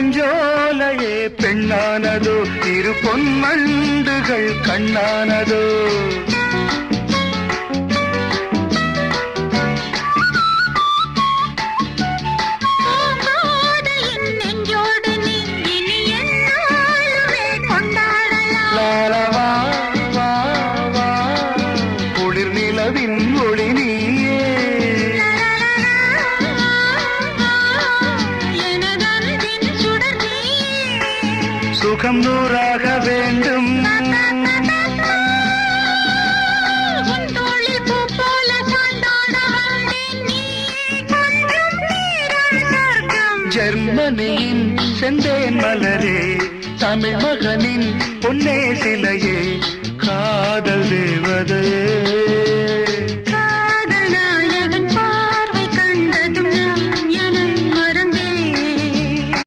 பூஞ்சோலையே பெண்ணானதோ இரு பொன்மண்டுகள் கண்ணானதோ குளிர் நிலவின் ஒளி நீயே சுகம் நூறாக வேண்டும் ஜெர்மனியின் செந்தேன் மலரே தமிழ் மகனின் பொன்னே சிலையே காதல் தேவதையே